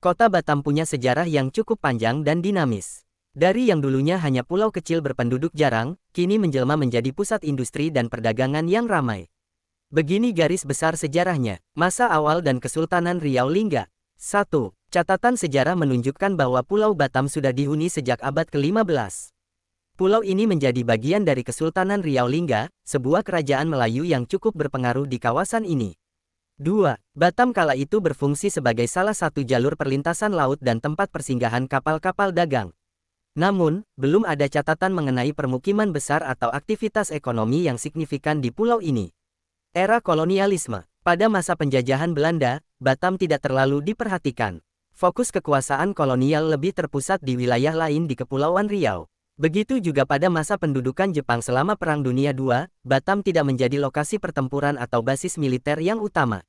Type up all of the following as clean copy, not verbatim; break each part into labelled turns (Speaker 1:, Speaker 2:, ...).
Speaker 1: Kota Batam punya sejarah yang cukup panjang dan dinamis. Dari yang dulunya hanya pulau kecil berpenduduk jarang, kini menjelma menjadi pusat industri dan perdagangan yang ramai. Begini garis besar sejarahnya. Masa awal dan Kesultanan Riau Lingga. 1. Catatan sejarah menunjukkan bahwa Pulau Batam sudah dihuni sejak abad ke-15. Pulau ini menjadi bagian dari Kesultanan Riau Lingga, sebuah kerajaan Melayu yang cukup berpengaruh di kawasan ini. 2. Batam kala itu berfungsi sebagai salah satu jalur perlintasan laut dan tempat persinggahan kapal-kapal dagang. Namun, belum ada catatan mengenai permukiman besar atau aktivitas ekonomi yang signifikan di pulau ini. Era kolonialisme. Pada masa penjajahan Belanda, Batam tidak terlalu diperhatikan. Fokus kekuasaan kolonial lebih terpusat di wilayah lain di Kepulauan Riau. Begitu juga pada masa pendudukan Jepang selama Perang Dunia II, Batam tidak menjadi lokasi pertempuran atau basis militer yang utama.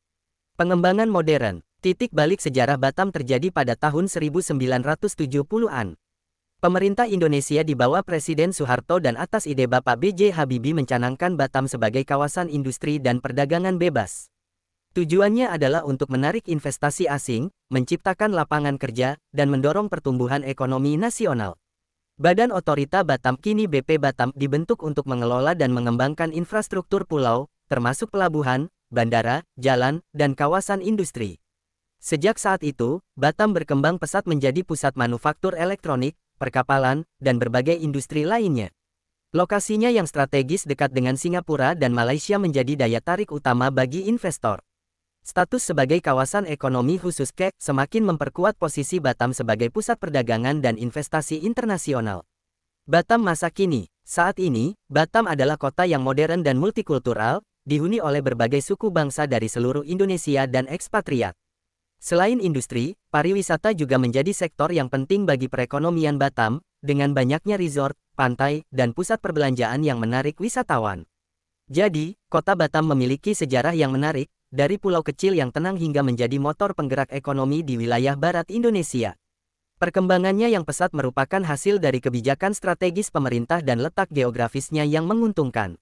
Speaker 1: Pengembangan modern. Titik balik sejarah Batam terjadi pada tahun 1970-an. Pemerintah Indonesia di bawah Presiden Soeharto dan atas ide Bapak B.J. Habibie mencanangkan Batam sebagai kawasan industri dan perdagangan bebas. Tujuannya adalah untuk menarik investasi asing, menciptakan lapangan kerja, dan mendorong pertumbuhan ekonomi nasional. Badan Otorita Batam kini BP Batam dibentuk untuk mengelola dan mengembangkan infrastruktur pulau, termasuk pelabuhan, bandara, jalan, dan kawasan industri. Sejak saat itu, Batam berkembang pesat menjadi pusat manufaktur elektronik, perkapalan, dan berbagai industri lainnya. Lokasinya yang strategis dekat dengan Singapura dan Malaysia menjadi daya tarik utama bagi investor. Status sebagai kawasan ekonomi khusus KE semakin memperkuat posisi Batam sebagai pusat perdagangan dan investasi internasional. Batam masa kini. Saat ini, Batam adalah kota yang modern dan multikultural, dihuni oleh berbagai suku bangsa dari seluruh Indonesia dan ekspatriat. Selain industri, pariwisata juga menjadi sektor yang penting bagi perekonomian Batam, dengan banyaknya resort, pantai, dan pusat perbelanjaan yang menarik wisatawan. Jadi, kota Batam memiliki sejarah yang menarik, dari pulau kecil yang tenang hingga menjadi motor penggerak ekonomi di wilayah barat Indonesia. Perkembangannya yang pesat merupakan hasil dari kebijakan strategis pemerintah dan letak geografisnya yang menguntungkan.